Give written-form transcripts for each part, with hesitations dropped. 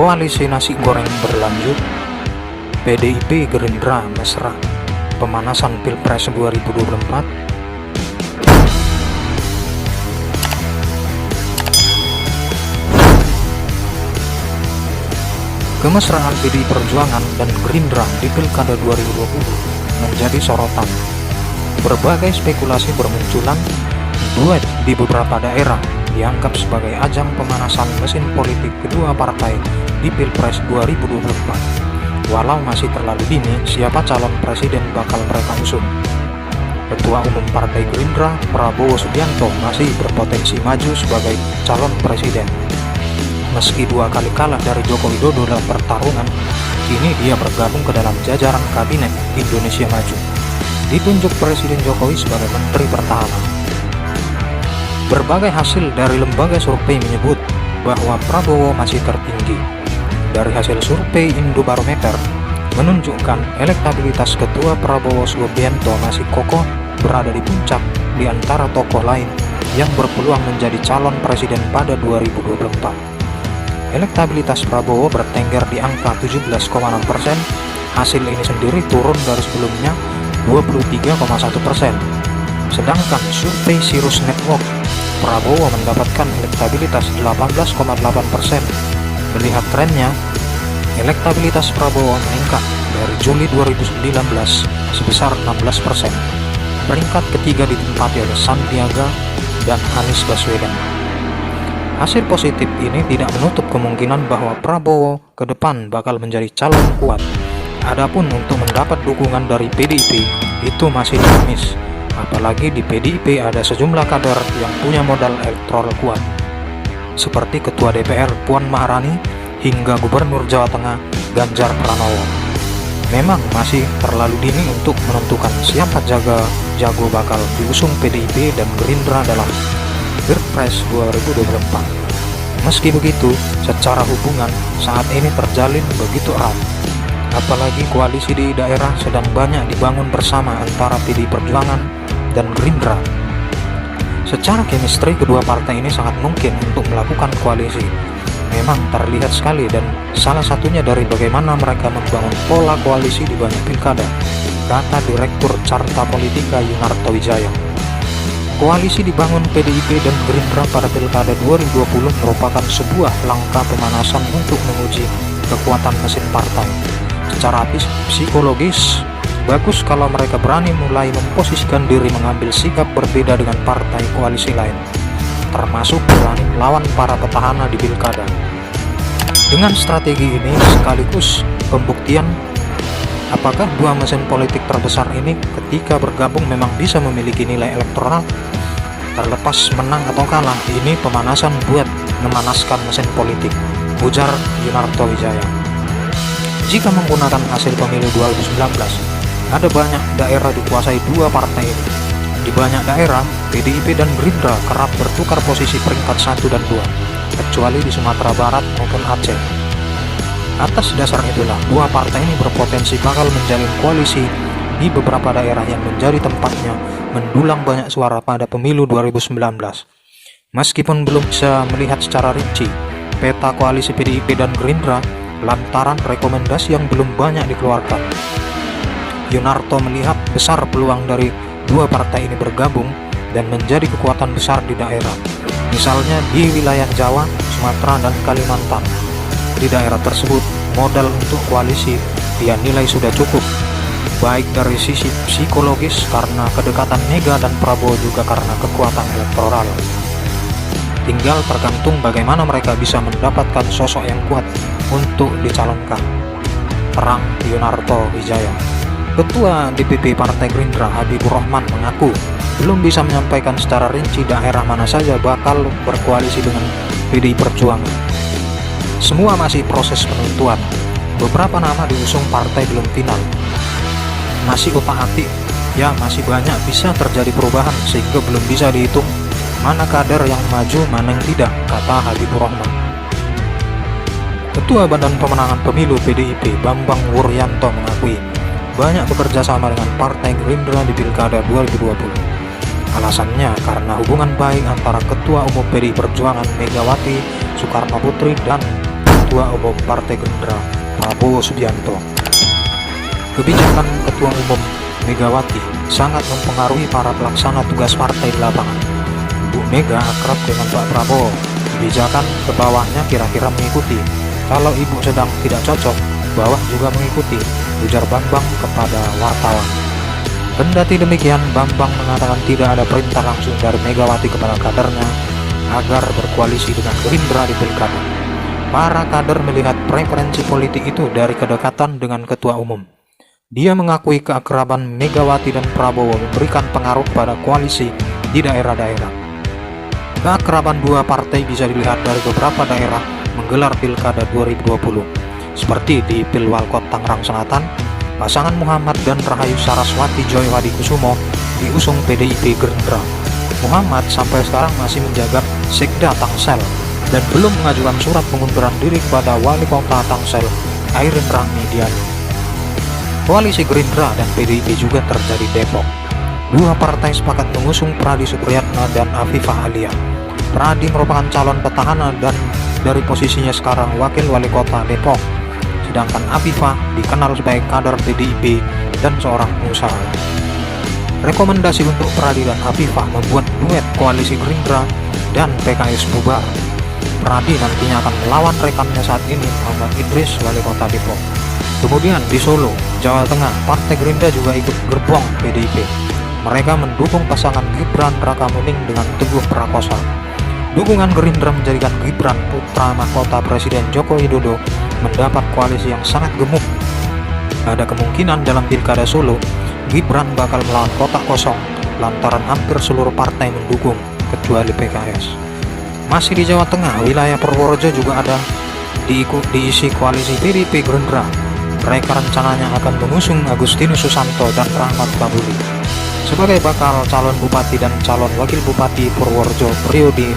Koalisi nasi goreng berlanjut, PDIP Gerindra mesra, pemanasan Pilpres 2024. Kemesraan PDI Perjuangan dan Gerindra di Pilkada 2020 menjadi sorotan. Berbagai spekulasi bermunculan, duet di beberapa daerah dianggap sebagai ajang pemanasan mesin politik kedua partai di Pilpres 2024. Walau masih terlalu dini siapa calon presiden bakal mereka usung. Ketua Umum Partai Gerindra, Prabowo Subianto, masih berpotensi maju sebagai calon presiden. Meski 2 kali kalah dari Joko Widodo dalam pertarungan, kini dia bergabung ke dalam jajaran Kabinet Indonesia Maju. Ditunjuk Presiden Jokowi sebagai Menteri Pertahanan. Berbagai hasil dari lembaga survei menyebut bahwa Prabowo masih tertinggi. Dari hasil survei Indobarometer menunjukkan elektabilitas Ketua Prabowo Subianto masih kokoh berada di puncak di antara tokoh lain yang berpeluang menjadi calon presiden pada 2024. Elektabilitas Prabowo bertengger di angka 17,6%. Hasil ini sendiri turun dari sebelumnya 23,1%. Sedangkan survei Sirus Network, Prabowo mendapatkan elektabilitas 18,8%. Melihat trennya, elektabilitas Prabowo meningkat dari Juli 2019 sebesar 16%. Peringkat ketiga ditempati oleh Sandiaga dan Anies Baswedan. Hasil positif ini tidak menutup kemungkinan bahwa Prabowo ke depan bakal menjadi calon kuat. Adapun untuk mendapat dukungan dari PDIP itu masih dinamis. Apalagi di PDIP ada sejumlah kader yang punya modal elektoral kuat, seperti Ketua DPR Puan Maharani hingga Gubernur Jawa Tengah Ganjar Pranowo. Memang masih terlalu dini untuk menentukan siapa jago bakal diusung PDIP dan Gerindra dalam Pilpres 2024. Meski begitu, secara hubungan saat ini terjalin begitu erat. Apalagi koalisi di daerah sedang banyak dibangun bersama antara PDI Perjuangan dan Gerindra. Secara chemistry kedua partai ini sangat mungkin untuk melakukan koalisi. Memang terlihat sekali dan salah satunya dari bagaimana mereka membangun pola koalisi di banyak pilkada, kata Direktur Carta Politika Yunarto Wijaya. Koalisi dibangun PDIP dan Gerindra pada Pilkada 2020 merupakan sebuah langkah pemanasan untuk menguji kekuatan mesin partai. Secara psikologis, bagus kalau mereka berani mulai memposisikan diri mengambil sikap berbeda dengan partai koalisi lain, termasuk berani melawan para petahana di Pilkada. Dengan strategi ini sekaligus pembuktian apakah dua mesin politik terbesar ini ketika bergabung memang bisa memiliki nilai elektoral. Terlepas menang atau kalah, ini pemanasan buat memanaskan mesin politik, ujar Yunarto Wijaya. Jika menggunakan hasil pemilu 2019, ada banyak daerah dikuasai dua partai ini. Di banyak daerah, PDIP dan Gerindra kerap bertukar posisi peringkat 1 dan 2, kecuali di Sumatera Barat maupun Aceh. Atas dasar itulah, dua partai ini berpotensi bakal menjalin koalisi di beberapa daerah yang menjadi tempatnya mendulang banyak suara pada pemilu 2019. Meskipun belum bisa melihat secara rinci peta koalisi PDIP dan Gerindra lantaran rekomendasi yang belum banyak dikeluarkan, Yunarto melihat besar peluang dari dua partai ini bergabung dan menjadi kekuatan besar di daerah, misalnya di wilayah Jawa, Sumatera, dan Kalimantan. Di daerah tersebut, modal untuk koalisi dia nilai sudah cukup, baik dari sisi psikologis karena kedekatan Mega dan Prabowo juga karena kekuatan elektoral. Tinggal tergantung bagaimana mereka bisa mendapatkan sosok yang kuat untuk dicalonkan, terang Yunarto Wijaya. Ketua DPP Partai Gerindra Habibur Rahman mengaku belum bisa menyampaikan secara rinci daerah mana saja bakal berkoalisi dengan PDI Perjuangan. Semua masih proses penentuan. Beberapa nama diusung partai belum final. Masih otak-atik, ya masih banyak bisa terjadi perubahan sehingga belum bisa dihitung mana kader yang maju, mana yang tidak, kata Habibur Rahman. Ketua Badan Pemenangan Pemilu PDIP Bambang Wuryanto mengakui banyak bekerja sama dengan Partai Gerindra di Pilkada 2020. Alasannya karena hubungan baik antara Ketua Umum PDI Perjuangan Megawati Soekarnoputri dan Ketua Umum Partai Gerindra Prabowo Subianto. Kebijakan Ketua Umum Megawati sangat mempengaruhi para pelaksana tugas partai di lapangan. Bu Mega akrab dengan Pak Prabowo, kebijakan ke bawahnya kira-kira mengikuti. Kalau ibu sedang tidak cocok, bawah juga mengikuti, ujar Bambang kepada wartawan. Kendati demikian, Bambang mengatakan tidak ada perintah langsung dari Megawati kepada kadernya agar berkoalisi dengan Gerindra di pilkada. Para kader melihat preferensi politik itu dari kedekatan dengan Ketua Umum. Dia mengakui keakraban Megawati dan Prabowo memberikan pengaruh pada koalisi di daerah-daerah. Keakraban dua partai bisa dilihat dari beberapa daerah menggelar pilkada 2020, seperti di Pilwalkot Tangerang Selatan, pasangan Muhammad dan Rahayu Saraswati Joywadikusumo diusung PDIP Gerindra. Muhammad sampai sekarang masih menjabat Sekda Tangsel dan belum mengajukan surat pengunduran diri kepada Wali Kota Tangsel, Airin Rahmidiani. Koalisi Gerindra dan PDIP juga terjadi Depok. Dua partai sepakat mengusung Pradi Supriyatna dan Afifah Alia. Pradi merupakan calon petahana dan dari posisinya sekarang Wakil Wali Kota Depok, sedangkan Afifah dikenal sebagai kader PDIP dan seorang pengusaha. Rekomendasi untuk Pradi dan Afifah membuat duet koalisi Gerindra dan PKS bubar. Pradi nantinya akan melawan rekannya saat ini, Muhammad Idris, Wali Kota Depok. Kemudian di Solo, Jawa Tengah, Partai Gerindra juga ikut gerbong PDIP. Mereka mendukung pasangan Gibran Rakabuming dengan Teguh Prakosa. Dukungan Gerindra menjadikan Gibran putra mahkota Presiden Joko Widodo mendapat koalisi yang sangat gemuk. Ada kemungkinan dalam pilkada Solo, Gibran bakal melawan kotak kosong lantaran hampir seluruh partai mendukung kecuali PKS. Masih di Jawa Tengah, wilayah Purworejo juga ada diisi koalisi PDIP Gerindra. Mereka rencananya akan mengusung Agustinus Susanto dan Rahmat Kabuli sebagai bakal calon bupati dan calon wakil bupati Purworejo periode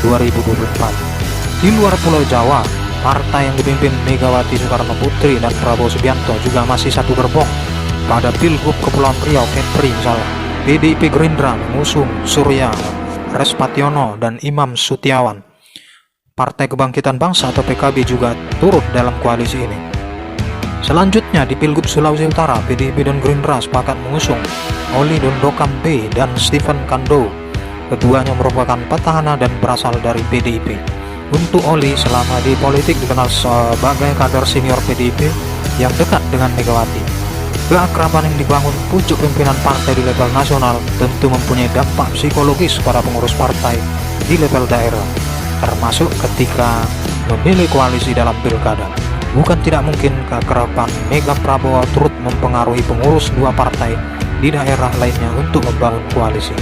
2020-2024. Di luar Pulau Jawa, partai yang dipimpin Megawati Soekarno Putri dan Prabowo Subianto juga masih satu gerbong. Pada Pilgub Kepulauan Riau, Kepri misalnya, PDIP Gerindra mengusung Surya Respationo dan Imam Sutiawan. Partai Kebangkitan Bangsa atau PKB juga turut dalam koalisi ini. Selanjutnya di Pilgub Sulawesi Utara, PDIP dan Gerindra sepakat mengusung Oli Dondokambe B dan Stephen Kando. Keduanya merupakan petahana dan berasal dari PDIP. Untuk Oli, selama di politik dikenal sebagai kader senior PDIP yang dekat dengan Megawati. Keakraban yang dibangun pucuk pimpinan partai di level nasional tentu mempunyai dampak psikologis pada pengurus partai di level daerah, termasuk ketika memilih koalisi dalam pilkada. Bukan tidak mungkin keakraban Mega Prabowo turut mempengaruhi pengurus dua partai di daerah lainnya untuk membangun koalisi.